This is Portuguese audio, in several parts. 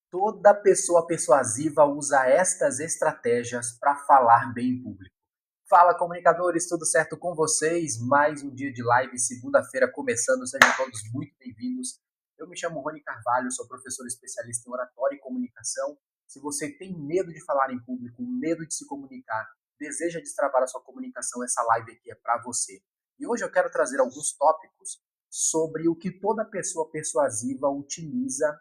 Toda pessoa persuasiva usa estas estratégias para falar bem em público. Fala, comunicadores, tudo certo com vocês? Mais um dia de live, segunda-feira começando, sejam todos muito bem-vindos. Eu me chamo Rony Carvalho, sou professor especialista em oratória e comunicação. Se você tem medo de falar em público, medo de se comunicar, deseja destravar a sua comunicação, essa live aqui é para você. E hoje eu quero trazer alguns tópicos sobre o que toda pessoa persuasiva utiliza,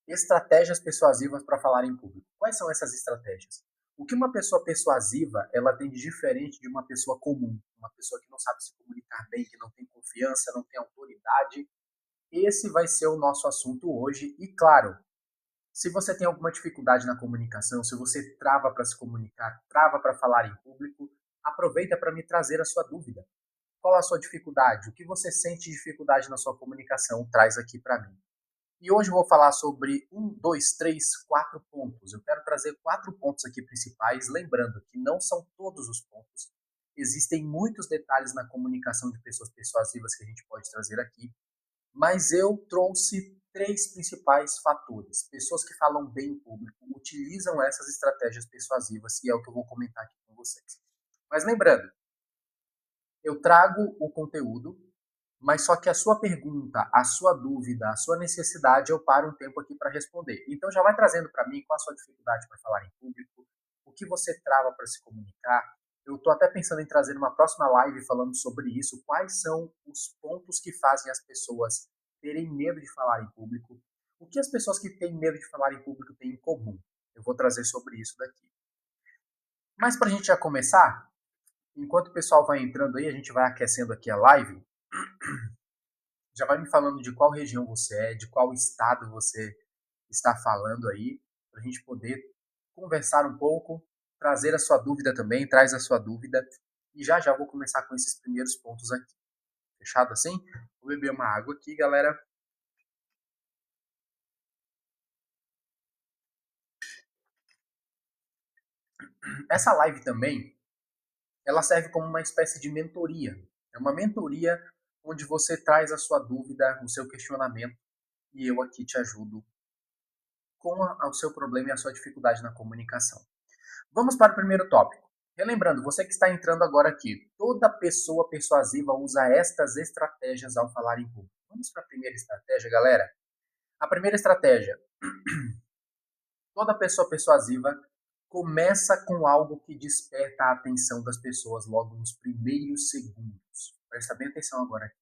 estratégias persuasivas para falar em público. Quais são essas estratégias? O que uma pessoa persuasiva ela tem de diferente de uma pessoa comum, uma pessoa que não sabe se comunicar bem, que não tem confiança, não tem autoridade? Esse vai ser o nosso assunto hoje. E claro, se você tem alguma dificuldade na comunicação, se você trava para se comunicar, trava para falar em público, aproveita para me trazer a sua dúvida. Qual a sua dificuldade? O que você sente de dificuldade na sua comunicação? Traz aqui para mim. E hoje eu vou falar sobre 4 pontos. Eu quero trazer 4 pontos aqui principais, lembrando que não são todos os pontos. Existem muitos detalhes na comunicação de pessoas persuasivas que a gente pode trazer aqui, mas eu trouxe 3 principais fatores. Pessoas que falam bem em público utilizam essas estratégias persuasivas e é o que eu vou comentar aqui com vocês. Mas lembrando, eu trago o conteúdo, mas só que a sua pergunta, a sua dúvida, a sua necessidade, eu paro um tempo aqui para responder. Então já vai trazendo para mim qual a sua dificuldade para falar em público, o que você trava para se comunicar. Eu estou até pensando em trazer uma próxima live falando sobre isso, quais são os pontos que fazem as pessoas terem medo de falar em público, o que as pessoas que têm medo de falar em público têm em comum. Eu vou trazer sobre isso daqui. Mas para a gente já começar, enquanto o pessoal vai entrando aí, a gente vai aquecendo aqui a live. Já vai me falando de qual região você é, de qual estado você está falando aí, para a gente poder conversar um pouco, trazer a sua dúvida também, traz a sua dúvida, e já já vou começar com esses primeiros pontos aqui. Fechado assim? Vou beber uma água aqui, galera. Essa live também, ela serve como uma espécie de mentoria. É uma mentoria onde você traz a sua dúvida, o seu questionamento, e eu aqui te ajudo com o seu problema e a sua dificuldade na comunicação. Vamos para o primeiro tópico. Relembrando, você que está entrando agora aqui, toda pessoa persuasiva usa estas estratégias ao falar em público. Vamos para a primeira estratégia, galera? A primeira estratégia. Toda pessoa persuasiva começa com algo que desperta a atenção das pessoas logo nos primeiros segundos. Presta bem atenção agora aqui.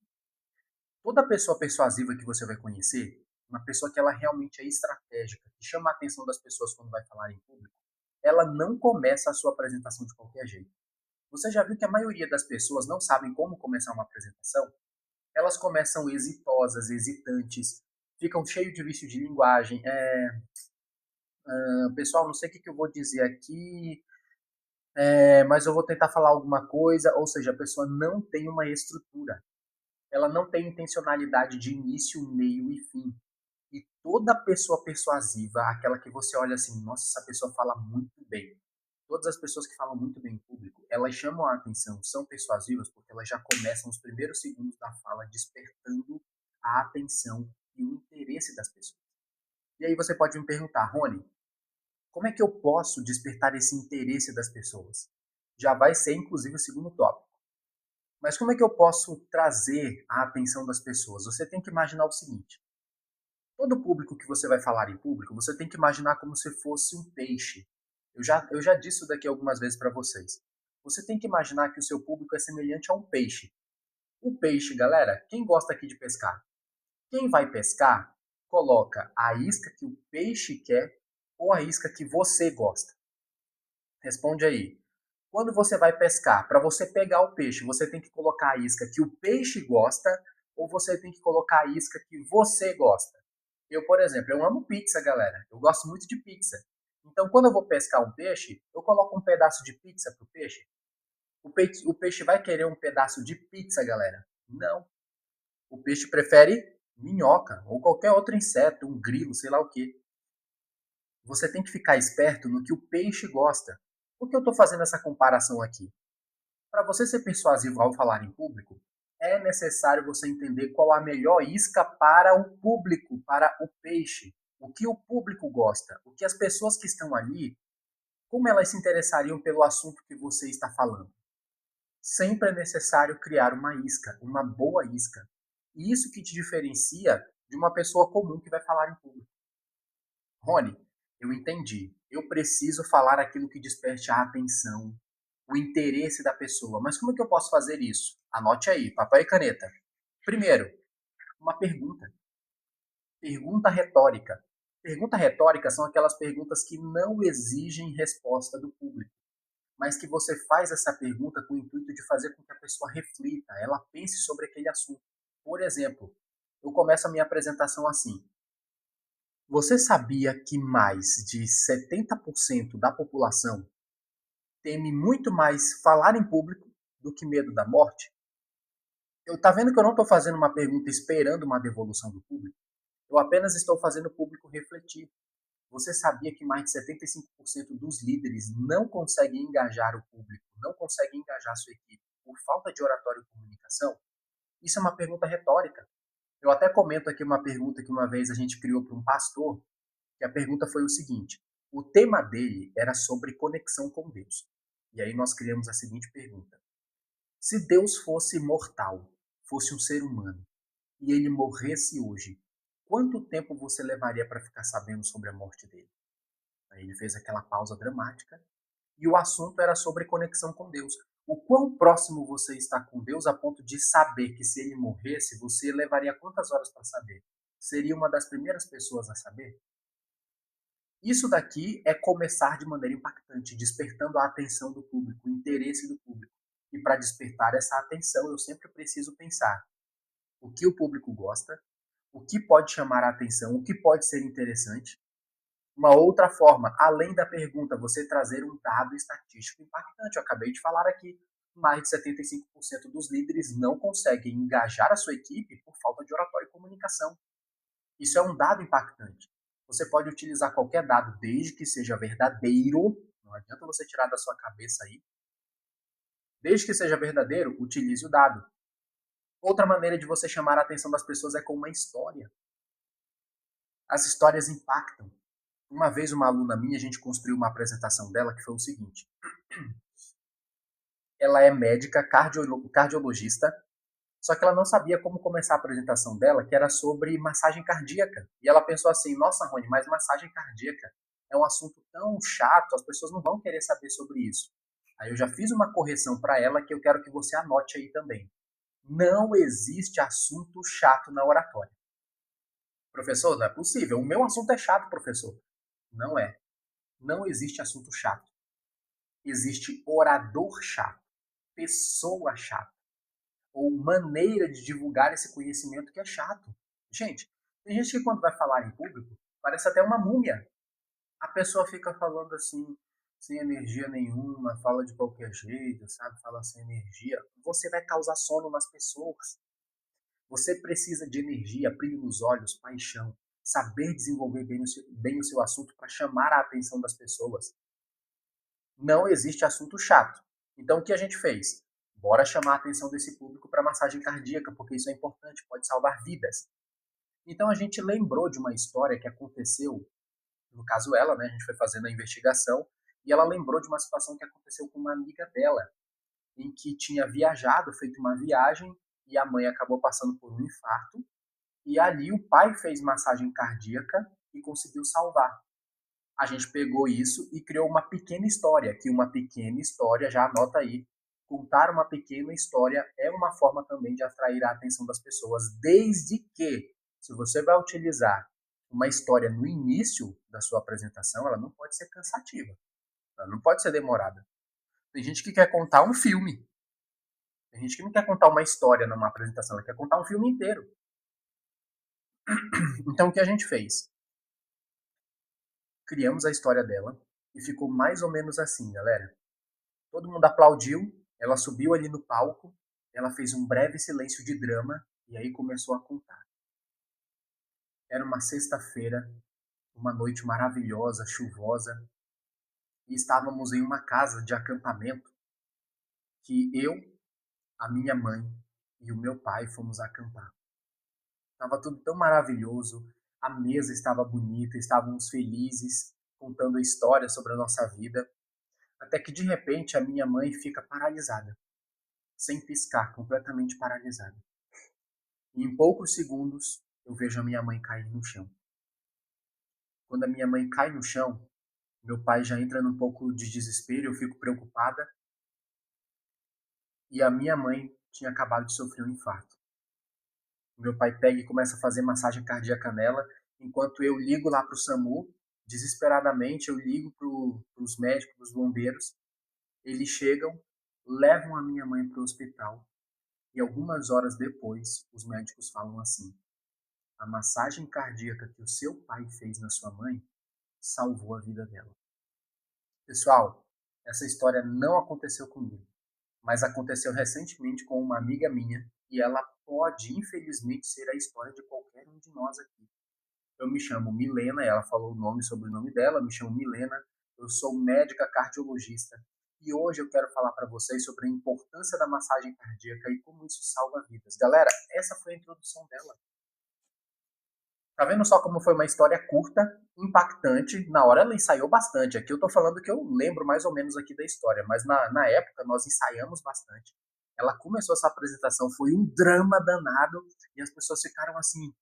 Toda pessoa persuasiva que você vai conhecer, uma pessoa que ela realmente é estratégica, que chama a atenção das pessoas quando vai falar em público, ela não começa a sua apresentação de qualquer jeito. Você já viu que a maioria das pessoas não sabem como começar uma apresentação? Elas começam hesitosas, hesitantes, ficam cheios de vício de linguagem. Pessoal, não sei o que eu vou dizer aqui, mas eu vou tentar falar alguma coisa. Ou seja, a pessoa não tem uma estrutura. Ela não tem intencionalidade de início, meio e fim. E toda pessoa persuasiva, aquela que você olha assim, nossa, essa pessoa fala muito bem. Todas as pessoas que falam muito bem em público, elas chamam a atenção, são persuasivas, porque elas já começam os primeiros segundos da fala despertando a atenção e o interesse das pessoas. E aí você pode me perguntar, Rony, como é que eu posso despertar esse interesse das pessoas? Já vai ser, inclusive, o segundo tópico. Mas como é que eu posso trazer a atenção das pessoas? Você tem que imaginar o seguinte: todo público que você vai falar em público, você tem que imaginar como se fosse um peixe. Eu já disse isso daqui algumas vezes para vocês. Você tem que imaginar que o seu público é semelhante a um peixe. O peixe, galera, quem gosta aqui de pescar? Quem vai pescar, coloca a isca que o peixe quer ou a isca que você gosta. Responde aí. Quando você vai pescar, para você pegar o peixe, você tem que colocar a isca que o peixe gosta ou você tem que colocar a isca que você gosta? Eu, por exemplo, eu amo pizza, galera. Eu gosto muito de pizza. Então, quando eu vou pescar um peixe, eu coloco um pedaço de pizza pro peixe. O peixe vai querer um pedaço de pizza, galera? Não. O peixe prefere minhoca ou qualquer outro inseto, um grilo, sei lá o que. Você tem que ficar esperto no que o peixe gosta. Por que eu estou fazendo essa comparação aqui? Para você ser persuasivo ao falar em público, é necessário você entender qual a melhor isca para o público, para o peixe. o que o público gosta, o que as pessoas que estão ali, como elas se interessariam pelo assunto que você está falando. Sempre é necessário criar uma isca, uma boa isca. E isso que te diferencia de uma pessoa comum que vai falar em público. Rony, eu entendi. Eu preciso falar aquilo que desperte a atenção, o interesse da pessoa. Mas como é que eu posso fazer isso? Anote aí, papel e caneta. Primeiro, uma pergunta. Pergunta retórica. Pergunta retórica são aquelas perguntas que não exigem resposta do público, mas que você faz essa pergunta com o intuito de fazer com que a pessoa reflita, ela pense sobre aquele assunto. Por exemplo, eu começo a minha apresentação assim: você sabia que mais de 70% da população teme muito mais falar em público do que medo da morte? Tá vendo que eu não estou fazendo uma pergunta esperando uma devolução do público? Eu apenas estou fazendo o público refletir. Você sabia que mais de 75% dos líderes não conseguem engajar o público, não conseguem engajar a sua equipe por falta de oratório e comunicação? Isso é uma pergunta retórica. Eu até comento aqui uma pergunta que uma vez a gente criou para um pastor, que a pergunta foi o seguinte: o tema dele era sobre conexão com Deus. E aí nós criamos a seguinte pergunta: se Deus fosse mortal, fosse um ser humano, e ele morresse hoje, quanto tempo você levaria para ficar sabendo sobre a morte dele? Aí ele fez aquela pausa dramática e o assunto era sobre conexão com Deus. O quão próximo você está com Deus a ponto de saber que se ele morresse, você levaria quantas horas para saber? Seria uma das primeiras pessoas a saber? Isso daqui é começar de maneira impactante, despertando a atenção do público, o interesse do público. E para despertar essa atenção, eu sempre preciso pensar o que o público gosta, o que pode chamar a atenção, o que pode ser interessante. Uma outra forma, além da pergunta, você trazer um dado estatístico impactante. Eu acabei de falar aqui, mais de 75% dos líderes não conseguem engajar a sua equipe por falta de oratório e comunicação. Isso é um dado impactante. Você pode utilizar qualquer dado, desde que seja verdadeiro. Não adianta você tirar da sua cabeça aí. Desde que seja verdadeiro, utilize o dado. Outra maneira de você chamar a atenção das pessoas é com uma história. As histórias impactam. Uma vez uma aluna minha, a gente construiu uma apresentação dela que foi o seguinte: ela é médica cardiologista, só que ela não sabia como começar a apresentação dela, que era sobre massagem cardíaca. E ela pensou assim: nossa, Rony, mas massagem cardíaca é um assunto tão chato, as pessoas não vão querer saber sobre isso. Aí eu já fiz uma correção para ela que eu quero que você anote aí também. Não existe assunto chato na oratória. Professor, não é possível. O meu assunto é chato, professor. Não é. Não existe assunto chato. Existe orador chato, pessoa chata, ou maneira de divulgar esse conhecimento que é chato. Gente, tem gente que quando vai falar em público, parece até uma múmia. A pessoa fica falando assim, sem energia nenhuma, fala de qualquer jeito, sabe? Fala sem energia. Você vai causar sono nas pessoas. Você precisa de energia, brilho nos olhos, paixão, saber desenvolver bem o seu assunto para chamar a atenção das pessoas. Não existe assunto chato. Então o que a gente fez? Bora chamar a atenção desse público para massagem cardíaca, porque isso é importante, pode salvar vidas. Então a gente lembrou de uma história que aconteceu, no caso ela, né, a gente foi fazendo a investigação, e ela lembrou de uma situação que aconteceu com uma amiga dela, em que tinha viajado, feito uma viagem, e a mãe acabou passando por um infarto, e ali o pai fez massagem cardíaca e conseguiu salvar. A gente pegou isso e criou uma pequena história, que uma pequena história, já anota aí, contar uma pequena história é uma forma também de atrair a atenção das pessoas, desde que, se você vai utilizar uma história no início da sua apresentação, ela não pode ser cansativa, ela não pode ser demorada. Tem gente que quer contar um filme, tem gente que não quer contar uma história numa apresentação, ela quer contar um filme inteiro. Então o que a gente fez? Criamos a história dela e ficou mais ou menos assim, galera. Todo mundo aplaudiu, ela subiu ali no palco, ela fez um breve silêncio de drama e aí começou a contar. Era uma sexta-feira, uma noite maravilhosa, chuvosa, e estávamos em uma casa de acampamento que eu, a minha mãe e o meu pai fomos acampar. Estava tudo tão maravilhoso, a mesa estava bonita, estávamos felizes, contando a história sobre a nossa vida, até que de repente a minha mãe fica paralisada, sem piscar, completamente paralisada. E em poucos segundos eu vejo a minha mãe cair no chão. Quando a minha mãe cai no chão, meu pai já entra num pouco de desespero, eu fico preocupada. E a minha mãe tinha acabado de sofrer um infarto. Meu pai pega e começa a fazer massagem cardíaca nela, enquanto eu ligo lá para o SAMU, desesperadamente eu ligo para os médicos, para os bombeiros. Eles chegam, levam a minha mãe para o hospital e algumas horas depois os médicos falam assim: a massagem cardíaca que o seu pai fez na sua mãe salvou a vida dela. Pessoal, essa história não aconteceu comigo, mas aconteceu recentemente com uma amiga minha e ela pode, infelizmente, ser a história de qualquer um de nós aqui. Eu me chamo Milena, ela falou o nome, sobrenome dela, eu me chamo Milena, eu sou médica cardiologista e hoje eu quero falar para vocês sobre a importância da massagem cardíaca e como isso salva vidas. Galera, essa foi a introdução dela. Tá vendo só como foi uma história curta, impactante? Na hora ela ensaiou bastante. Aqui eu tô falando que eu lembro mais ou menos aqui da história, mas na época nós ensaiamos bastante. Ela começou essa apresentação, foi um drama danado e as pessoas ficaram assim,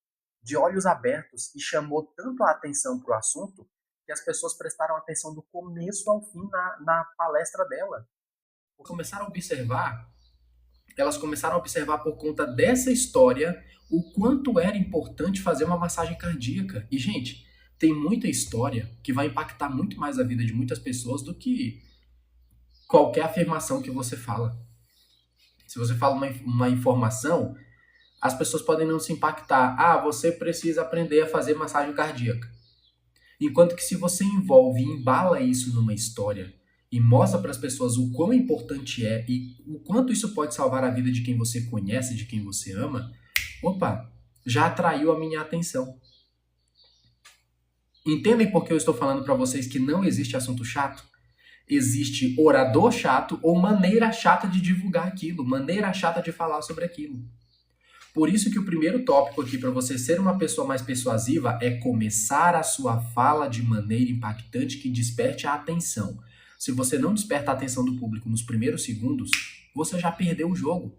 de olhos abertos e chamou tanto a atenção pro assunto que as pessoas prestaram atenção do começo ao fim na palestra dela. Começaram a observar elas começaram a observar por conta dessa história o quanto era importante fazer uma massagem cardíaca. E, gente, tem muita história que vai impactar muito mais a vida de muitas pessoas do que qualquer afirmação que você fala. Se você fala uma informação, as pessoas podem não se impactar. Ah, você precisa aprender a fazer massagem cardíaca. Enquanto que se você envolve e embala isso numa história e mostra para as pessoas o quão importante é e o quanto isso pode salvar a vida de quem você conhece, de quem você ama, opa, já atraiu a minha atenção. Entendem por que eu estou falando para vocês que não existe assunto chato? Existe orador chato ou maneira chata de divulgar aquilo, maneira chata de falar sobre aquilo. Por isso que o primeiro tópico aqui para você ser uma pessoa mais persuasiva é começar a sua fala de maneira impactante que desperte a atenção. Se você não desperta a atenção do público nos primeiros segundos, você já perdeu o jogo.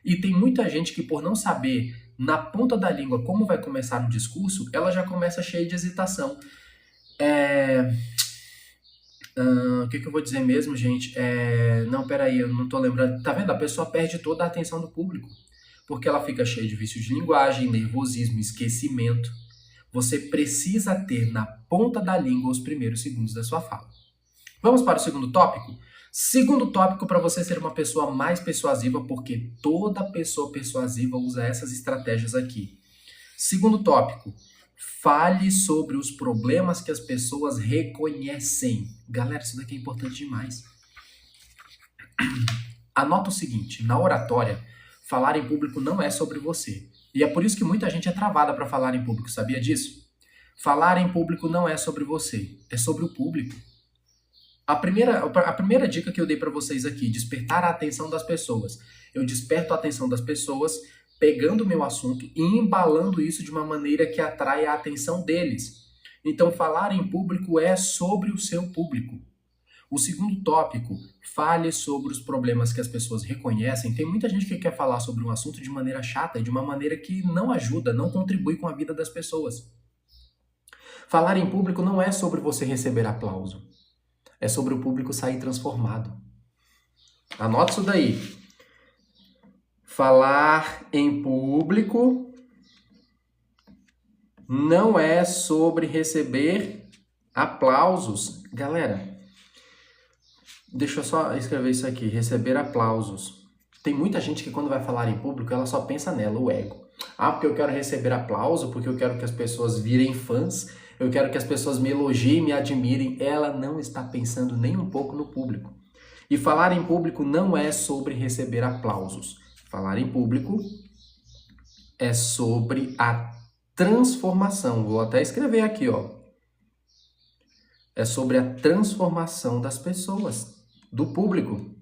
E tem muita gente que, por não saber na ponta da língua como vai começar um discurso, ela já começa cheia de hesitação. O que eu vou dizer mesmo, gente? Não, peraí, eu não tô lembrando. Tá vendo? A pessoa perde toda a atenção do público. Porque ela fica cheia de vícios de linguagem, nervosismo, esquecimento. Você precisa ter na ponta da língua os primeiros segundos da sua fala. Vamos para o segundo tópico? Segundo tópico para você ser uma pessoa mais persuasiva, porque toda pessoa persuasiva usa essas estratégias aqui. Segundo tópico, fale sobre os problemas que as pessoas reconhecem. Galera, isso daqui é importante demais. Anota o seguinte, na oratória, falar em público não é sobre você. E é por isso que muita gente é travada para falar em público, sabia disso? Falar em público não é sobre você, é sobre o público. A primeira dica que eu dei para vocês aqui, despertar a atenção das pessoas. Eu desperto a atenção das pessoas pegando o meu assunto e embalando isso de uma maneira que atrai a atenção deles. Então, falar em público é sobre o seu público. O segundo tópico, fale sobre os problemas que as pessoas reconhecem. Tem muita gente que quer falar sobre um assunto de maneira chata, de uma maneira que não ajuda, não contribui com a vida das pessoas. Falar em público não é sobre você receber aplauso. É sobre o público sair transformado. Anota isso daí. Falar em público não é sobre receber aplausos. Galera, deixa eu só escrever isso aqui. Receber aplausos. Tem muita gente que quando vai falar em público, ela só pensa nela, o ego. Ah, porque eu quero receber aplauso, porque eu quero que as pessoas virem fãs, eu quero que as pessoas me elogiem, me admirem. Ela não está pensando nem um pouco no público. E falar em público não é sobre receber aplausos. Falar em público é sobre a transformação. Vou até escrever aqui, ó. É sobre a transformação das pessoas, do público.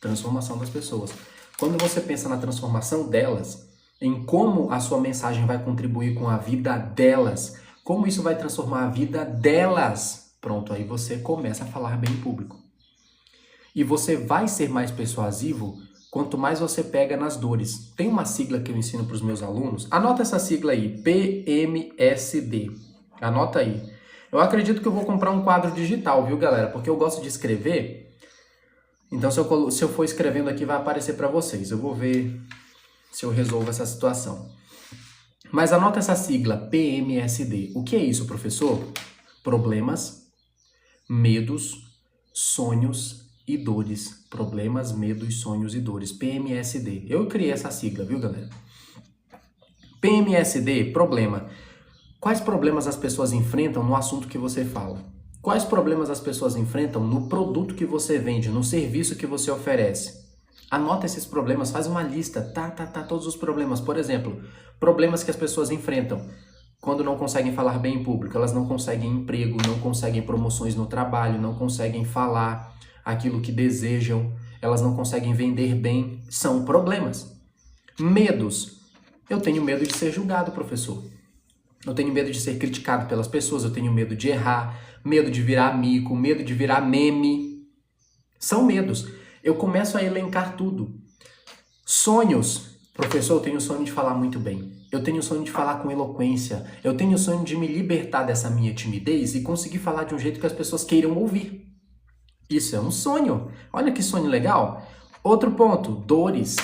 Transformação das pessoas. Quando você pensa na transformação delas, em como a sua mensagem vai contribuir com a vida delas, como isso vai transformar a vida delas. Pronto, aí você começa a falar bem em público. E você vai ser mais persuasivo quanto mais você pega nas dores. Tem uma sigla que eu ensino para os meus alunos. Anota essa sigla aí, PMSD. Anota aí. Eu acredito que eu vou comprar um quadro digital, viu, galera? Porque eu gosto de escrever. Então, se eu for escrevendo aqui, vai aparecer para vocês. Eu vou ver se eu resolvo essa situação. Mas anota essa sigla, PMSD. O que é isso, professor? Problemas, medos, sonhos e dores. Problemas, medos, sonhos e dores. PMSD. Eu criei essa sigla, viu, galera? PMSD, problema. Quais problemas as pessoas enfrentam no assunto que você fala? Quais problemas as pessoas enfrentam no produto que você vende, no serviço que você oferece? Anota esses problemas, faz uma lista, todos os problemas. Por exemplo, problemas que as pessoas enfrentam quando não conseguem falar bem em público. Elas não conseguem emprego, não conseguem promoções no trabalho, não conseguem falar aquilo que desejam, elas não conseguem vender bem. São problemas. Medos. Eu tenho medo de ser julgado, professor. Eu tenho medo de ser criticado pelas pessoas, eu tenho medo de errar, medo de virar mico, medo de virar meme. São medos. Eu começo a elencar tudo. Sonhos. Professor, eu tenho o sonho de falar muito bem. Eu tenho o sonho de falar com eloquência. Eu tenho o sonho de me libertar dessa minha timidez e conseguir falar de um jeito que as pessoas queiram ouvir. Isso é um sonho. Olha que sonho legal. Outro ponto, dores.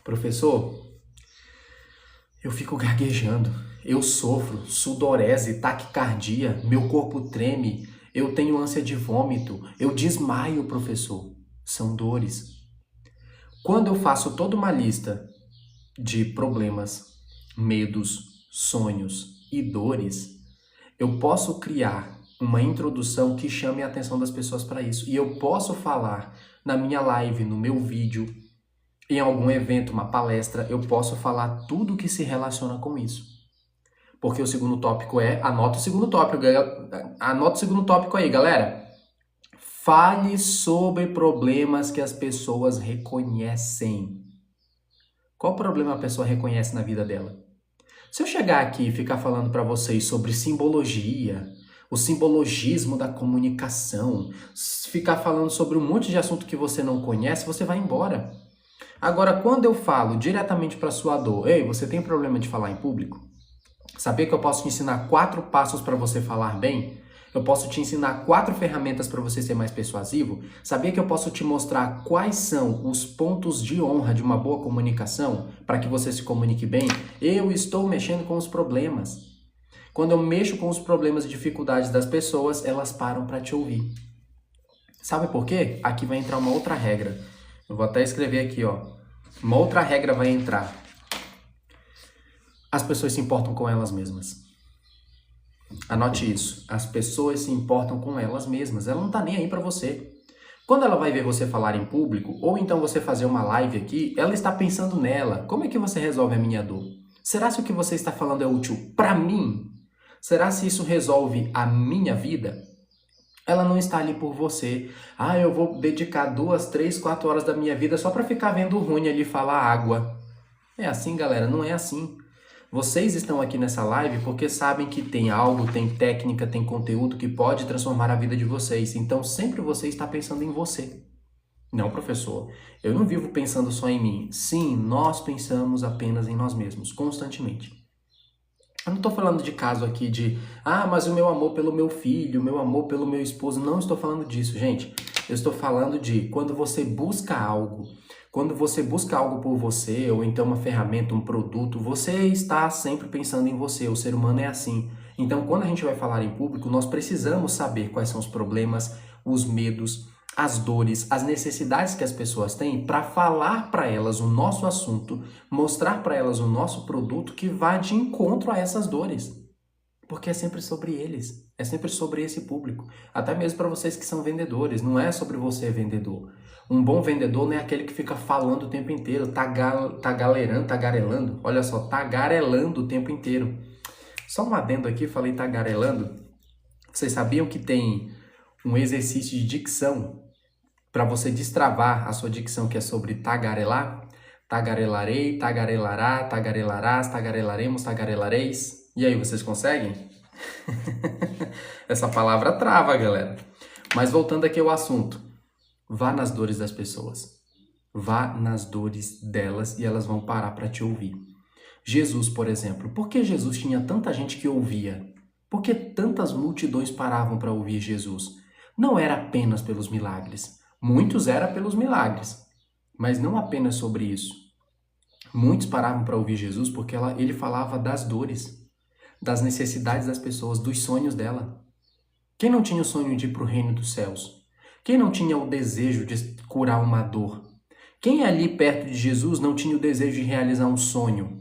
Professor, eu fico gaguejando. Eu sofro sudorese, taquicardia, meu corpo treme, eu tenho ânsia de vômito, eu desmaio, professor. São dores. Quando eu faço toda uma lista de problemas, medos, sonhos e dores, eu posso criar uma introdução que chame a atenção das pessoas para isso. E eu posso falar na minha live, no meu vídeo, em algum evento, uma palestra, eu posso falar tudo que se relaciona com isso. Porque o segundo tópico é, anota o segundo tópico aí, galera. Fale sobre problemas que as pessoas reconhecem. Qual problema a pessoa reconhece na vida dela? Se eu chegar aqui e ficar falando para vocês sobre simbologia, o simbologismo da comunicação, ficar falando sobre um monte de assunto que você não conhece, você vai embora. Agora, quando eu falo diretamente para sua dor, ei, você tem problema de falar em público? Saber que eu posso te ensinar 4 passos para você falar bem? Eu posso te ensinar 4 ferramentas para você ser mais persuasivo? Saber que eu posso te mostrar quais são os pontos de honra de uma boa comunicação para que você se comunique bem? Eu estou mexendo com os problemas. Quando eu mexo com os problemas e dificuldades das pessoas, elas param para te ouvir. Sabe por quê? Aqui vai entrar uma outra regra. Eu vou até escrever aqui, ó. Uma outra regra vai entrar. As pessoas se importam com elas mesmas. Anote isso. As pessoas se importam com elas mesmas. Ela não tá nem aí para você. Quando ela vai ver você falar em público, ou então você fazer uma live aqui, ela está pensando nela. Como é que você resolve a minha dor? Será se o que você está falando é útil para mim? Será se isso resolve a minha vida? Ela não está ali por você. Ah, eu vou dedicar 2, 3, 4 horas da minha vida só para ficar vendo o Rony ali falar água. É assim, galera? Não é assim. Vocês estão aqui nessa live porque sabem que tem algo, tem técnica, tem conteúdo que pode transformar a vida de vocês. Então, sempre você está pensando em você. Não, professor, eu não vivo pensando só em mim. Sim, nós pensamos apenas em nós mesmos, constantemente. Eu não estou falando de caso aqui de, mas o meu amor pelo meu filho, o meu amor pelo meu esposo. Não estou falando disso, gente. Eu estou falando de quando você busca algo. Quando você busca algo por você, ou então uma ferramenta, um produto, você está sempre pensando em você. O ser humano é assim. Então, quando a gente vai falar em público, nós precisamos saber quais são os problemas, os medos, as dores, as necessidades que as pessoas têm para falar para elas o nosso assunto, mostrar para elas o nosso produto que vá de encontro a essas dores. Porque é sempre sobre eles, é sempre sobre esse público. Até mesmo para vocês que são vendedores, não é sobre você vendedor. Um bom vendedor não é aquele que fica falando o tempo inteiro, tagarelando, olha só, tagarelando o tempo inteiro. Só um adendo aqui, falei tagarelando. Vocês sabiam que tem um exercício de dicção para você destravar a sua dicção que é sobre tagarelar? Tagarelarei, tagarelará, tagarelarás, tagarelaremos, tagarelareis. E aí, vocês conseguem? Essa palavra trava, galera. Mas voltando aqui ao assunto. Vá nas dores das pessoas. Vá nas dores delas e elas vão parar para te ouvir. Jesus, por exemplo. Por que Jesus tinha tanta gente que ouvia? Por que tantas multidões paravam para ouvir Jesus? Não era apenas pelos milagres. Muitos era pelos milagres. Mas não apenas sobre isso. Muitos paravam para ouvir Jesus porque ele falava das dores, das necessidades das pessoas, dos sonhos dela. Quem não tinha o sonho de ir para o reino dos céus? Quem não tinha o desejo de curar uma dor? Quem ali perto de Jesus não tinha o desejo de realizar um sonho?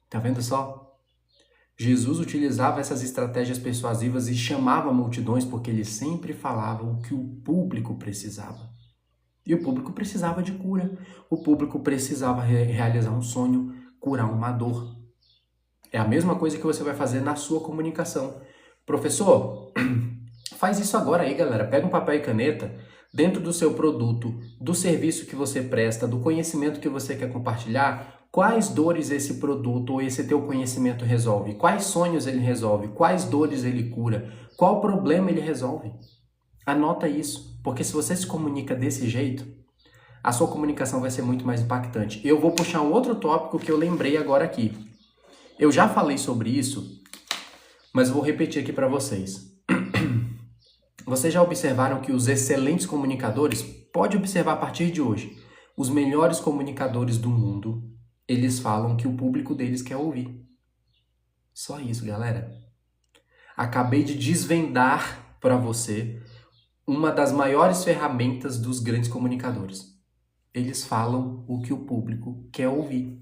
Tá vendo só? Jesus utilizava essas estratégias persuasivas e chamava multidões porque ele sempre falava o que o público precisava. E o público precisava de cura. O público precisava realizar um sonho, curar uma dor. É a mesma coisa que você vai fazer na sua comunicação. Professor, faz isso agora aí, galera. Pega um papel e caneta. Dentro do seu produto, do serviço que você presta, do conhecimento que você quer compartilhar, quais dores esse produto ou esse teu conhecimento resolve? Quais sonhos ele resolve? Quais dores ele cura? Qual problema ele resolve? Anota isso, porque se você se comunica desse jeito, a sua comunicação vai ser muito mais impactante. Eu vou puxar um outro tópico que eu lembrei agora aqui. Eu já falei sobre isso, mas vou repetir aqui para vocês. Vocês já observaram que os excelentes comunicadores, pode observar a partir de hoje, os melhores comunicadores do mundo, eles falam que o público deles quer ouvir. Só isso, galera. Acabei de desvendar para você uma das maiores ferramentas dos grandes comunicadores. Eles falam o que o público quer ouvir.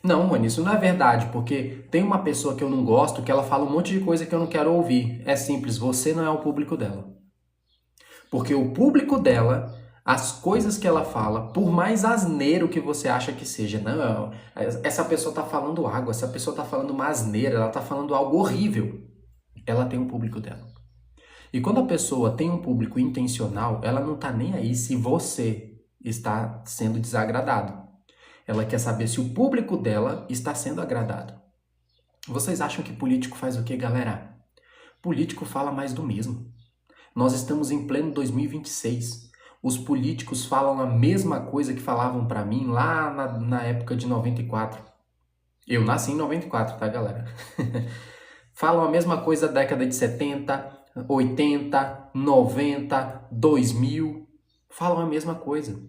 Não, mano, isso não é verdade, porque tem uma pessoa que eu não gosto que ela fala um monte de coisa que eu não quero ouvir. É simples, você não é o público dela. Porque o público dela, as coisas que ela fala, por mais asneiro que você acha que seja, não, essa pessoa tá falando água, essa pessoa tá falando uma asneira, ela tá falando algo horrível. Ela tem um público dela. E quando a pessoa tem um público intencional, ela não tá nem aí se você está sendo desagradado. Ela quer saber se o público dela está sendo agradado. Vocês acham que político faz o quê, galera? Político fala mais do mesmo. Nós estamos em pleno 2026. Os políticos falam a mesma coisa que falavam pra mim lá na época de 94. Eu nasci em 94, tá, galera? Falam a mesma coisa da década de 70, 80, 90, 2000. Falam a mesma coisa.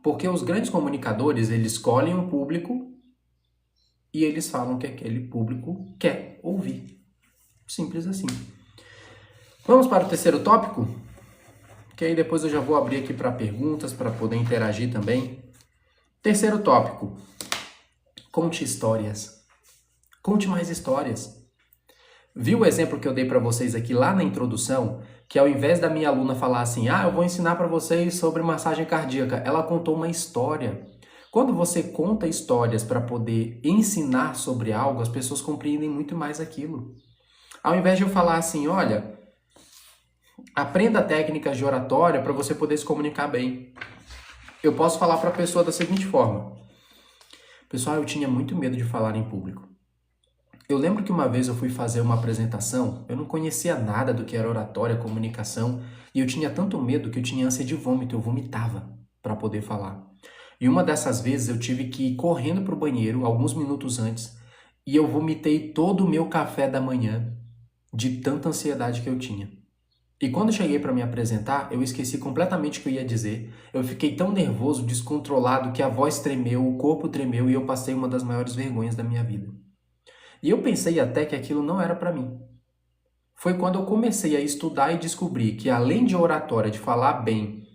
Porque os grandes comunicadores, eles escolhem um público e eles falam que aquele público quer ouvir. Simples assim. Vamos para o terceiro tópico? Que aí depois eu já vou abrir aqui para perguntas, para poder interagir também. Terceiro tópico. Conte histórias. Conte mais histórias. Viu o exemplo que eu dei para vocês aqui lá na introdução? Que ao invés da minha aluna falar assim, eu vou ensinar para vocês sobre massagem cardíaca, ela contou uma história. Quando você conta histórias para poder ensinar sobre algo, as pessoas compreendem muito mais aquilo. Ao invés de eu falar assim, olha, aprenda técnicas de oratória para você poder se comunicar bem. Eu posso falar para a pessoa da seguinte forma. Pessoal, eu tinha muito medo de falar em público. Eu lembro que uma vez eu fui fazer uma apresentação, eu não conhecia nada do que era oratória, comunicação, e eu tinha tanto medo que eu tinha ânsia de vômito, eu vomitava para poder falar. E uma dessas vezes eu tive que ir correndo para o banheiro, alguns minutos antes, e eu vomitei todo o meu café da manhã, de tanta ansiedade que eu tinha. E quando cheguei para me apresentar, eu esqueci completamente o que eu ia dizer, eu fiquei tão nervoso, descontrolado, que a voz tremeu, o corpo tremeu, e eu passei uma das maiores vergonhas da minha vida. E eu pensei até que aquilo não era para mim. Foi quando eu comecei a estudar e descobri que além de oratória, de falar bem,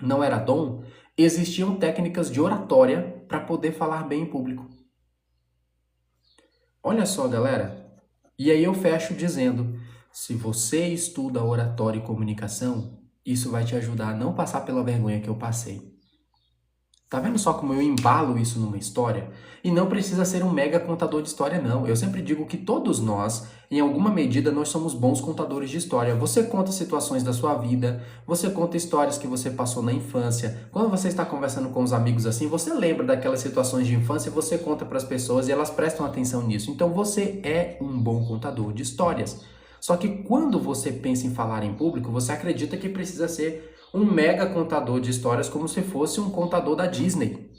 não era dom, existiam técnicas de oratória para poder falar bem em público. Olha só, galera. E aí eu fecho dizendo, se você estuda oratória e comunicação, isso vai te ajudar a não passar pela vergonha que eu passei. Tá vendo só como eu embalo isso numa história? E não precisa ser um mega contador de história, não. Eu sempre digo que todos nós, em alguma medida, nós somos bons contadores de história. Você conta situações da sua vida, você conta histórias que você passou na infância. Quando você está conversando com os amigos assim, você lembra daquelas situações de infância e você conta para as pessoas e elas prestam atenção nisso. Então você é um bom contador de histórias. Só que quando você pensa em falar em público, você acredita que precisa ser um mega contador de histórias como se fosse um contador da Disney.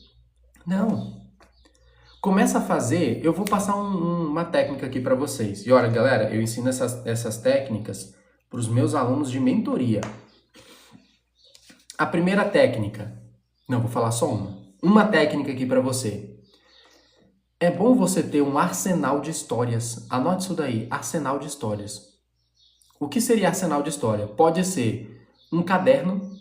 Não. Começa a fazer, eu vou passar uma técnica aqui para vocês. E olha, galera, eu ensino essas técnicas para os meus alunos de mentoria. A primeira técnica, não, vou falar só uma. Uma técnica aqui para você. É bom você ter um arsenal de histórias. Anote isso daí, arsenal de histórias. O que seria arsenal de história? Pode ser um caderno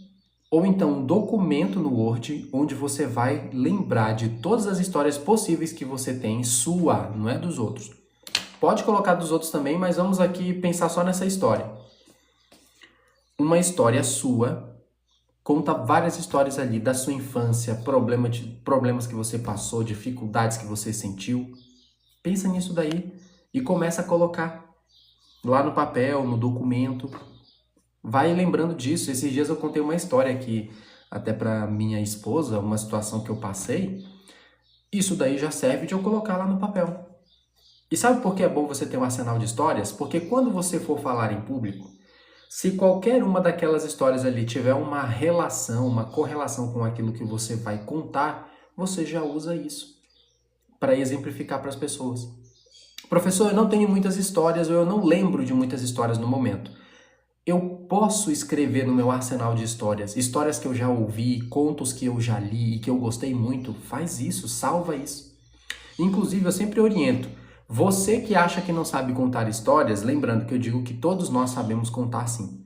ou então um documento no Word onde você vai lembrar de todas as histórias possíveis que você tem, sua, não é dos outros. Pode colocar dos outros também, mas vamos aqui pensar só nessa história. Uma história sua, conta várias histórias ali da sua infância, problemas que você passou, dificuldades que você sentiu. Pensa nisso daí e começa a colocar lá no papel, no documento. Vai lembrando disso. Esses dias eu contei uma história aqui, até para minha esposa, uma situação que eu passei. Isso daí já serve de eu colocar lá no papel. E sabe por que é bom você ter um arsenal de histórias? Porque quando você for falar em público, se qualquer uma daquelas histórias ali tiver uma relação, uma correlação com aquilo que você vai contar, você já usa isso para exemplificar para as pessoas. Professor, eu não tenho muitas histórias ou eu não lembro de muitas histórias no momento. Eu posso escrever no meu arsenal de histórias, histórias que eu já ouvi, contos que eu já li e que eu gostei muito. Faz isso, salva isso. Inclusive, eu sempre oriento. Você que acha que não sabe contar histórias, lembrando que eu digo que todos nós sabemos contar sim.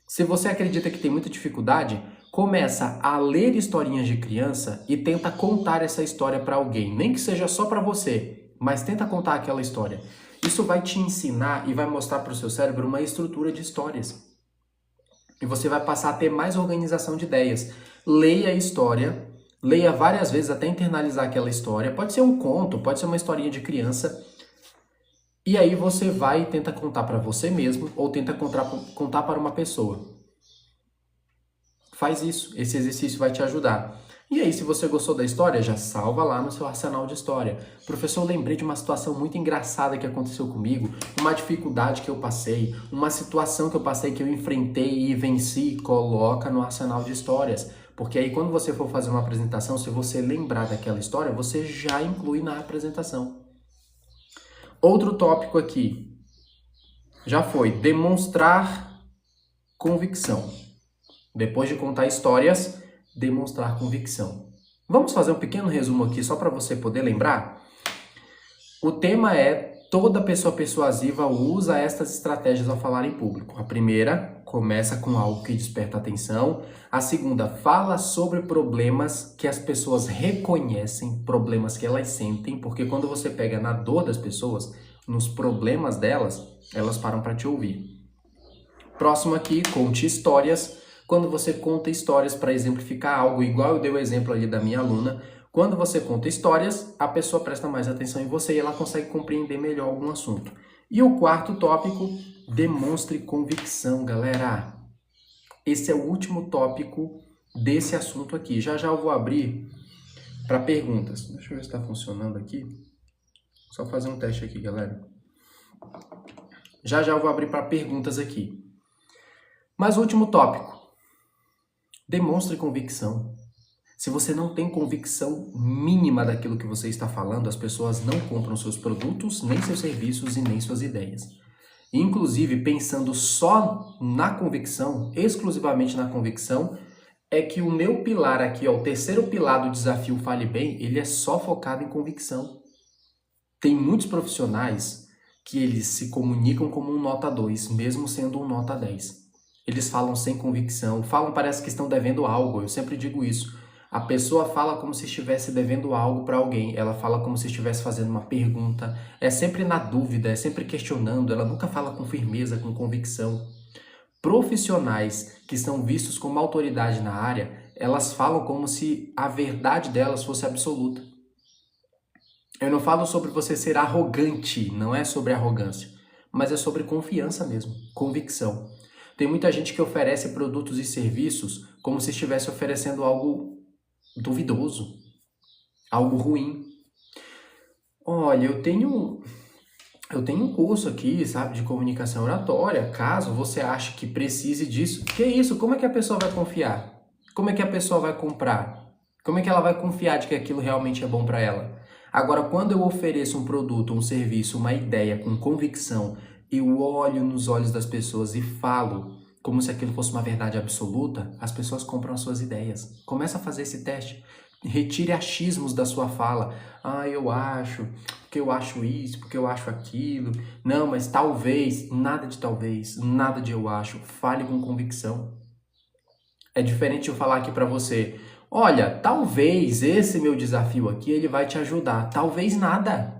Se você acredita que tem muita dificuldade, começa a ler historinhas de criança e tenta contar essa história para alguém. Nem que seja só para você, mas tenta contar aquela história. Isso vai te ensinar e vai mostrar para o seu cérebro uma estrutura de histórias. E você vai passar a ter mais organização de ideias. Leia a história, leia várias vezes até internalizar aquela história. Pode ser um conto, pode ser uma historinha de criança. E aí você vai e tenta contar para você mesmo ou tenta contar para uma pessoa. Faz isso, esse exercício vai te ajudar. E aí, se você gostou da história, já salva lá no seu arsenal de história. Professor, eu lembrei de uma situação muito engraçada que aconteceu comigo, uma dificuldade que eu passei, uma situação que eu passei que eu enfrentei e venci. Coloca no arsenal de histórias. Porque aí, quando você for fazer uma apresentação, se você lembrar daquela história, você já inclui na apresentação. Outro tópico aqui já foi demonstrar convicção. Depois de contar histórias, demonstrar convicção. Vamos fazer um pequeno resumo aqui só para você poder lembrar? O tema é: toda pessoa persuasiva usa estas estratégias ao falar em público. A primeira começa com algo que desperta atenção. A segunda fala sobre problemas que as pessoas reconhecem, problemas que elas sentem, porque quando você pega na dor das pessoas, nos problemas delas, elas param para te ouvir. Próximo aqui, conte histórias. Quando você conta histórias para exemplificar algo, igual eu dei o exemplo ali da minha aluna, quando você conta histórias, a pessoa presta mais atenção em você e ela consegue compreender melhor algum assunto. E o quarto tópico, demonstre convicção, galera. Esse é o último tópico desse assunto aqui. Já já eu vou abrir para perguntas. Deixa eu ver se está funcionando aqui. Só fazer um teste aqui, galera. Já já eu vou abrir para perguntas aqui. Mas o último tópico. Demonstre convicção. Se você não tem convicção mínima daquilo que você está falando, as pessoas não compram seus produtos, nem seus serviços e nem suas ideias. Inclusive, pensando só na convicção, exclusivamente na convicção, é que o meu pilar aqui, ó, o terceiro pilar do desafio Fale Bem, ele é só focado em convicção. Tem muitos profissionais que eles se comunicam como um nota 2, mesmo sendo um nota 10. Eles falam sem convicção, parece que estão devendo algo, eu sempre digo isso. A pessoa fala como se estivesse devendo algo para alguém, ela fala como se estivesse fazendo uma pergunta, é sempre na dúvida, é sempre questionando, ela nunca fala com firmeza, com convicção. Profissionais que são vistos como autoridade na área, elas falam como se a verdade delas fosse absoluta. Eu não falo sobre você ser arrogante, não é sobre arrogância, mas é sobre confiança mesmo, convicção. Tem muita gente que oferece produtos e serviços como se estivesse oferecendo algo duvidoso, algo ruim. Olha, eu tenho um curso aqui, sabe, de comunicação oratória, caso você ache que precise disso. Que isso? Como é que a pessoa vai confiar? Como é que a pessoa vai comprar? Como é que ela vai confiar de que aquilo realmente é bom para ela? Agora, quando eu ofereço um produto, um serviço, uma ideia com convicção, eu olho nos olhos das pessoas e falo como se aquilo fosse uma verdade absoluta, as pessoas compram as suas ideias. Começa a fazer esse teste. Retire achismos da sua fala. Ah, eu acho, porque eu acho isso, porque eu acho aquilo. Não, mas talvez, nada de eu acho. Fale com convicção. É diferente eu falar aqui para você, olha, talvez esse meu desafio aqui, ele vai te ajudar. Talvez nada.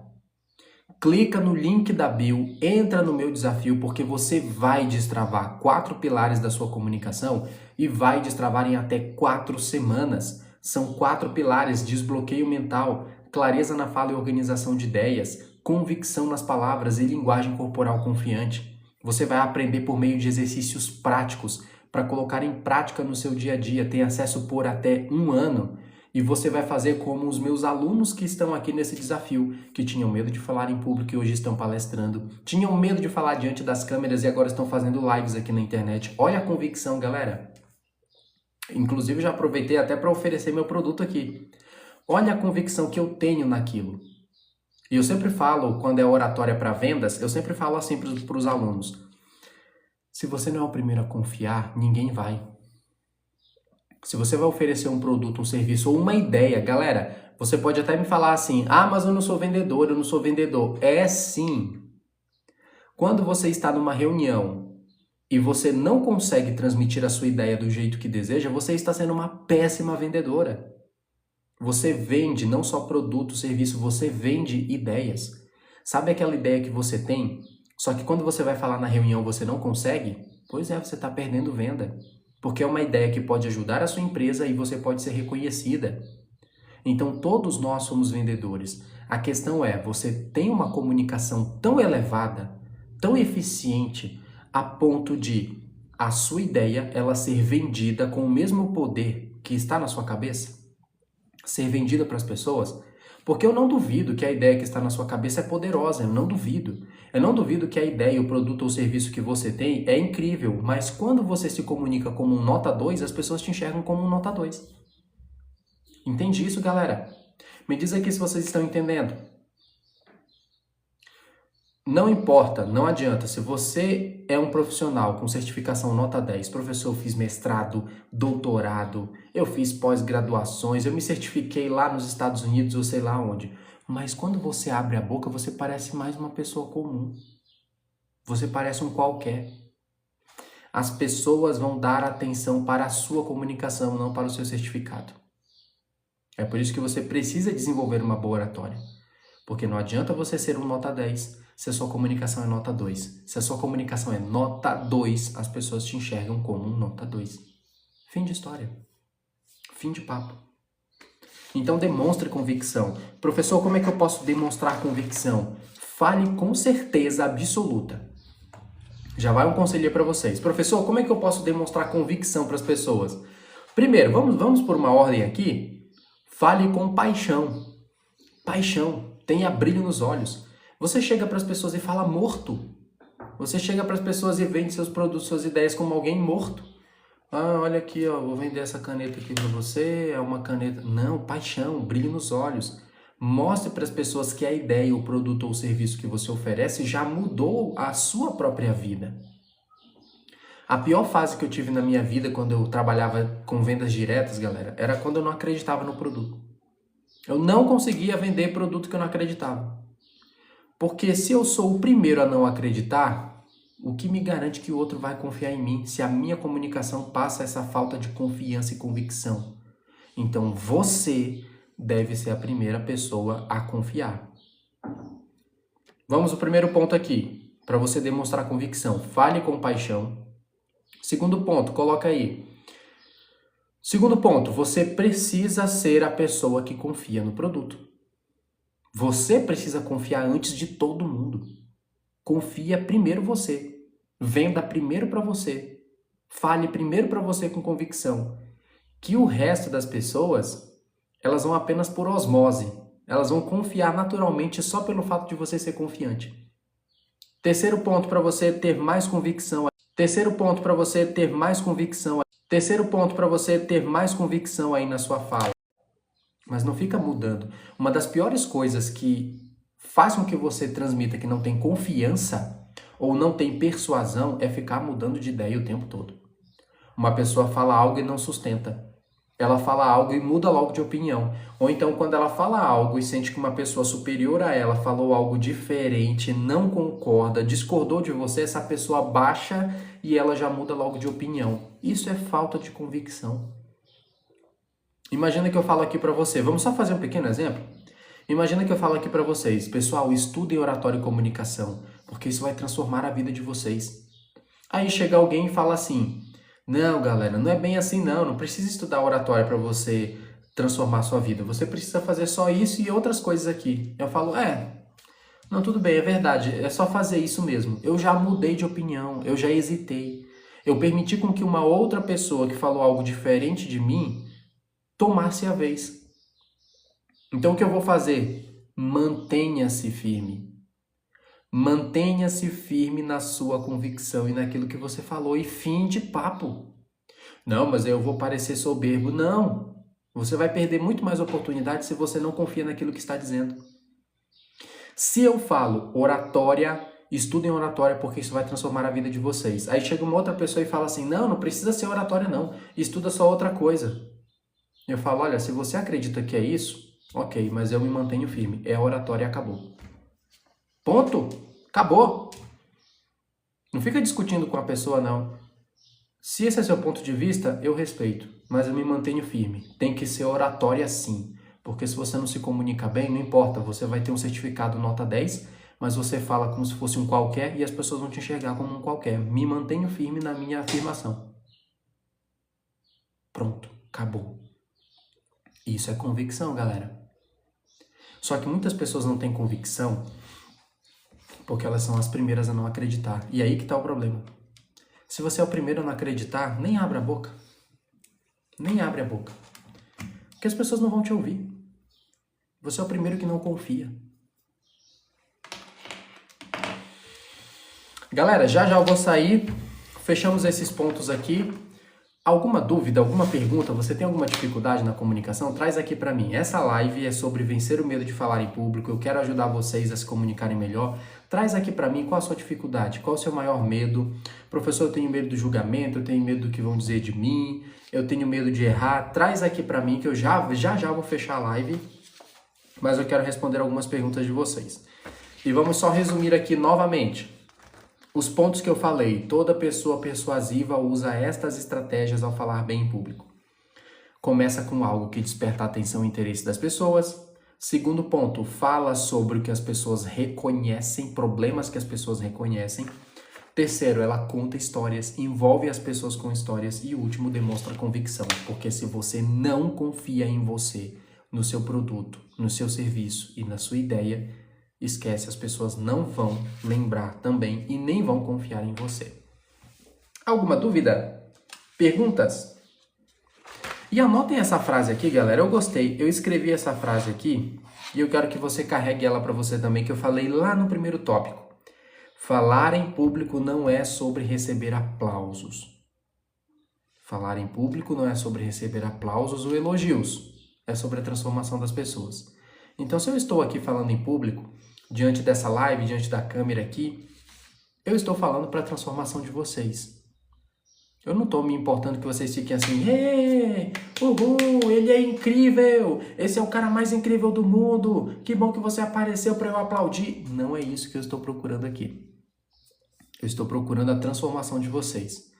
Clica no link da bio, entra no meu desafio, porque você vai destravar 4 pilares da sua comunicação e vai destravar em até 4 semanas. São 4 pilares: desbloqueio mental, clareza na fala e organização de ideias, convicção nas palavras e linguagem corporal confiante. Você vai aprender por meio de exercícios práticos para colocar em prática no seu dia a dia, ter acesso por até 1 ano. E você vai fazer como os meus alunos que estão aqui nesse desafio, que tinham medo de falar em público e hoje estão palestrando, tinham medo de falar diante das câmeras e agora estão fazendo lives aqui na internet. Olha a convicção, galera. Inclusive, já aproveitei até para oferecer meu produto aqui. Olha a convicção que eu tenho naquilo. E eu sempre falo, quando é oratória para vendas, eu sempre falo assim para os alunos. Se você não é o primeiro a confiar, ninguém vai. Se você vai oferecer um produto, um serviço ou uma ideia, galera, você pode até me falar assim, ah, mas eu não sou vendedor, eu não sou vendedor. É sim. Quando você está numa reunião e você não consegue transmitir a sua ideia do jeito que deseja, você está sendo uma péssima vendedora. Você vende não só produto, serviço, você vende ideias. Sabe aquela ideia que você tem, só que quando você vai falar na reunião você não consegue? Pois é, você está perdendo venda. Porque é uma ideia que pode ajudar a sua empresa e você pode ser reconhecida. Então, todos nós somos vendedores. A questão é, você tem uma comunicação tão elevada, tão eficiente, a ponto de a sua ideia ela ser vendida com o mesmo poder que está na sua cabeça? Ser vendida para as pessoas? Porque eu não duvido que a ideia que está na sua cabeça é poderosa, eu não duvido. Eu não duvido que a ideia, o produto ou serviço que você tem é incrível, mas quando você se comunica como um nota 2, as pessoas te enxergam como um nota 2. Entende isso, galera? Me diz aqui se vocês estão entendendo. Não importa, não adianta. Se você é um profissional com certificação nota 10, professor, eu fiz mestrado, doutorado, eu fiz pós-graduações, eu me certifiquei lá nos Estados Unidos ou sei lá onde. Mas quando você abre a boca, você parece mais uma pessoa comum. Você parece um qualquer. As pessoas vão dar atenção para a sua comunicação, não para o seu certificado. É por isso que você precisa desenvolver uma boa oratória. Porque não adianta você ser um nota 10 se a sua comunicação é nota 2. Se a sua comunicação é nota 2, as pessoas te enxergam como um nota 2. Fim de história. Fim de papo. Então demonstre convicção. Professor, como é que eu posso demonstrar convicção? Fale com certeza absoluta. Já vai um conselho para vocês. Professor, como é que eu posso demonstrar convicção para as pessoas? Primeiro, vamos por uma ordem aqui. Fale com paixão. Paixão. Tenha brilho nos olhos. Você chega para as pessoas e fala morto. Você chega para as pessoas e vende seus produtos, suas ideias como alguém morto. Ah, olha aqui, ó, vou vender essa caneta aqui para você, é uma caneta... Não, paixão, brilho nos olhos. Mostre para as pessoas que a ideia, o produto ou o serviço que você oferece já mudou a sua própria vida. A pior fase que eu tive na minha vida quando eu trabalhava com vendas diretas, galera, era quando eu não acreditava no produto. Eu não conseguia vender produto que eu não acreditava. Porque se eu sou o primeiro a não acreditar, o que me garante que o outro vai confiar em mim se a minha comunicação passa essa falta de confiança e convicção? Então você deve ser a primeira pessoa a confiar. Vamos ao primeiro ponto aqui, para você demonstrar convicção. Fale com paixão. Segundo ponto, coloca aí. Segundo ponto, você precisa ser a pessoa que confia no produto. Você precisa confiar antes de todo mundo. Confia primeiro você. Venda primeiro para você. Fale primeiro para você com convicção. Que o resto das pessoas, elas vão apenas por osmose. Elas vão confiar naturalmente só pelo fato de você ser confiante. Terceiro ponto para você ter mais convicção. Terceiro ponto para você ter mais convicção. Terceiro ponto para você ter mais convicção aí na sua fala. Mas não fica mudando. Uma das piores coisas que faz com que você transmita que não tem confiança ou não tem persuasão é ficar mudando de ideia o tempo todo. Uma pessoa fala algo e não sustenta. Ela fala algo e muda logo de opinião. Ou então, quando ela fala algo e sente que uma pessoa superior a ela falou algo diferente, não concorda, discordou de você, essa pessoa baixa e ela já muda logo de opinião. Isso é falta de convicção. Imagina que eu falo aqui para você, vamos só fazer um pequeno exemplo? Imagina que eu falo aqui para vocês, pessoal, estudem oratória e comunicação, porque isso vai transformar a vida de vocês. Aí chega alguém e fala assim, não, galera, não é bem assim não, não precisa estudar oratória para você transformar a sua vida, você precisa fazer só isso e outras coisas aqui. Eu falo, não, tudo bem, é verdade, é só fazer isso mesmo. Eu já mudei de opinião, eu já hesitei. Eu permiti com que uma outra pessoa que falou algo diferente de mim tomasse a vez. Então o que eu vou fazer? Mantenha-se firme. Mantenha-se firme na sua convicção e naquilo que você falou e fim de papo. Não, mas eu vou parecer soberbo. Não. Você vai perder muito mais oportunidade se você não confia naquilo que está dizendo. Se eu falo oratória, estudem oratória porque isso vai transformar a vida de vocês. Aí chega uma outra pessoa e fala assim, não precisa ser oratória não, estuda só outra coisa. Eu falo, olha, se você acredita que é isso, ok, mas eu me mantenho firme. É oratória e acabou. Ponto. Acabou. Não fica discutindo com a pessoa, não. Se esse é seu ponto de vista, eu respeito, mas eu me mantenho firme. Tem que ser oratória sim, porque se você não se comunica bem, não importa, você vai ter um certificado nota 10, mas você fala como se fosse um qualquer e as pessoas vão te enxergar como um qualquer. Me mantenho firme na minha afirmação. Pronto, acabou. Isso é convicção, galera. Só que muitas pessoas não têm convicção porque elas são as primeiras a não acreditar. E aí que está o problema. Se você é o primeiro a não acreditar, nem abre a boca. Nem abre a boca. Porque as pessoas não vão te ouvir. Você é o primeiro que não confia. Galera, já eu vou sair. Fechamos esses pontos aqui. Alguma dúvida, alguma pergunta, você tem alguma dificuldade na comunicação? Traz aqui para mim. Essa live é sobre vencer o medo de falar em público. Eu quero ajudar vocês a se comunicarem melhor. Traz aqui para mim qual a sua dificuldade, qual o seu maior medo. Professor, eu tenho medo do julgamento, eu tenho medo do que vão dizer de mim, eu tenho medo de errar. Traz aqui para mim que eu já vou fechar a live, mas eu quero responder algumas perguntas de vocês. E vamos só resumir aqui novamente. Os pontos que eu falei, toda pessoa persuasiva usa estas estratégias ao falar bem em público. Começa com algo que desperta a atenção e interesse das pessoas. Segundo ponto, fala sobre o que as pessoas reconhecem, problemas que as pessoas reconhecem. Terceiro, ela conta histórias, envolve as pessoas com histórias. E último, demonstra convicção, porque se você não confia em você, no seu produto, no seu serviço e na sua ideia, esquece, as pessoas não vão lembrar também e nem vão confiar em você. Alguma dúvida? Perguntas? E anotem essa frase aqui, galera. Eu gostei. Eu escrevi essa frase aqui e eu quero que você carregue ela para você também, que eu falei lá no primeiro tópico. Falar em público não é sobre receber aplausos. Falar em público não é sobre receber aplausos ou elogios. É sobre a transformação das pessoas. Então, se eu estou aqui falando em público, diante dessa live, diante da câmera aqui, eu estou falando para a transformação de vocês. Eu não estou me importando que vocês fiquem assim, uhul, ele é incrível, esse é o cara mais incrível do mundo, que bom que você apareceu para eu aplaudir. Não é isso que eu estou procurando aqui. Eu estou procurando a transformação de vocês.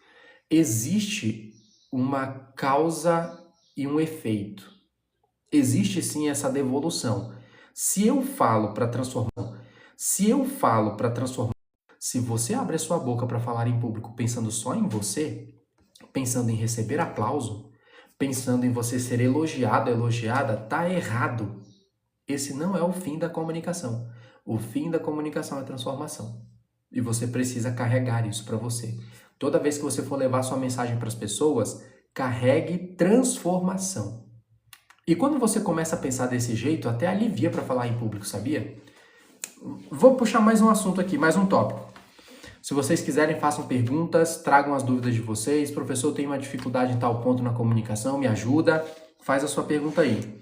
Existe uma causa e um efeito. Existe sim essa devolução. Se eu falo para transformar, se você abre a sua boca para falar em público pensando só em você, pensando em receber aplauso, pensando em você ser elogiado, elogiada, tá errado. Esse não é o fim da comunicação. O fim da comunicação é transformação. E você precisa carregar isso para você. Toda vez que você for levar sua mensagem para as pessoas, carregue transformação. E quando você começa a pensar desse jeito, até alivia para falar em público, sabia? Vou puxar mais um assunto aqui, mais um tópico. Se vocês quiserem, façam perguntas, tragam as dúvidas de vocês. Professor, tem uma dificuldade em tal ponto na comunicação, me ajuda. Faz a sua pergunta aí.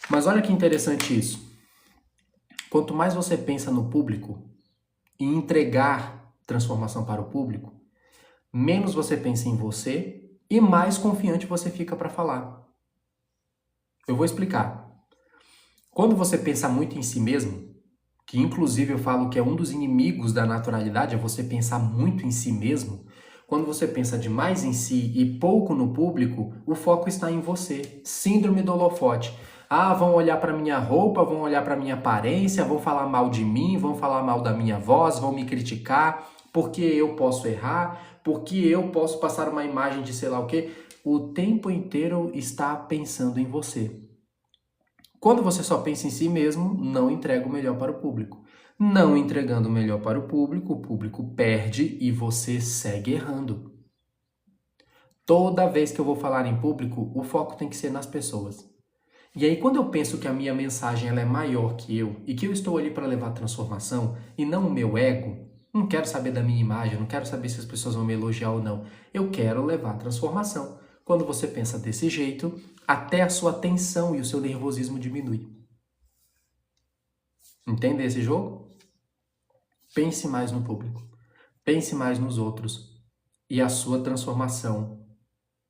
Mas olha que interessante isso. Quanto mais você pensa no público e entregar transformação para o público, menos você pensa em você e mais confiante você fica para falar. Eu vou explicar. Quando você pensa muito em si mesmo, que inclusive eu falo que é um dos inimigos da naturalidade, é você pensar muito em si mesmo. Quando você pensa demais em si e pouco no público, o foco está em você. Síndrome do holofote. Ah, vão olhar para minha roupa, vão olhar para minha aparência, vão falar mal de mim, vão falar mal da minha voz, vão me criticar, porque eu posso errar, porque eu posso passar uma imagem de sei lá o quê. O tempo inteiro está pensando em você. Quando você só pensa em si mesmo, não entrega o melhor para o público. Não entregando o melhor para o público perde e você segue errando. Toda vez que eu vou falar em público, o foco tem que ser nas pessoas. E aí, quando eu penso que a minha mensagem ela é maior que eu e que eu estou ali para levar transformação e não o meu ego, não quero saber da minha imagem, não quero saber se as pessoas vão me elogiar ou não. Eu quero levar transformação. Quando você pensa desse jeito, até a sua tensão e o seu nervosismo diminui. Entende esse jogo? Pense mais no público. Pense mais nos outros. E a sua transformação.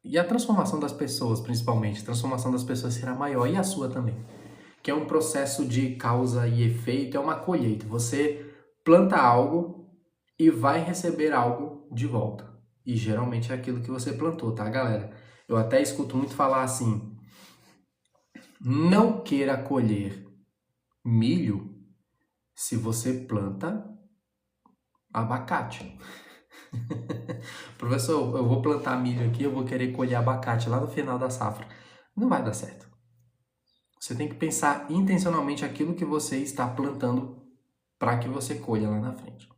E a transformação das pessoas, principalmente. A transformação das pessoas será maior. E a sua também. Que é um processo de causa e efeito. É uma colheita. Você planta algo e vai receber algo de volta. E geralmente é aquilo que você plantou, tá, galera? Eu até escuto muito falar assim: não queira colher milho se você planta abacate. Professor, eu vou plantar milho aqui, eu vou querer colher abacate lá no final da safra. Não vai dar certo. Você tem que pensar intencionalmente aquilo que você está plantando para que você colha lá na frente.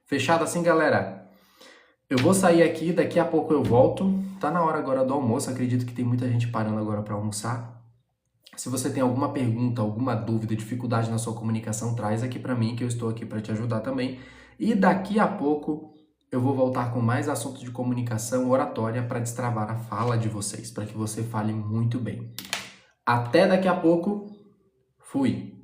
Fechado assim, galera? Eu vou sair aqui, daqui a pouco eu volto. Tá na hora agora do almoço, acredito que tem muita gente parando agora para almoçar. Se você tem alguma pergunta, alguma dúvida, dificuldade na sua comunicação, traz aqui para mim que eu estou aqui para te ajudar também. E daqui a pouco eu vou voltar com mais assuntos de comunicação oratória para destravar a fala de vocês, para que você fale muito bem. Até daqui a pouco. Fui!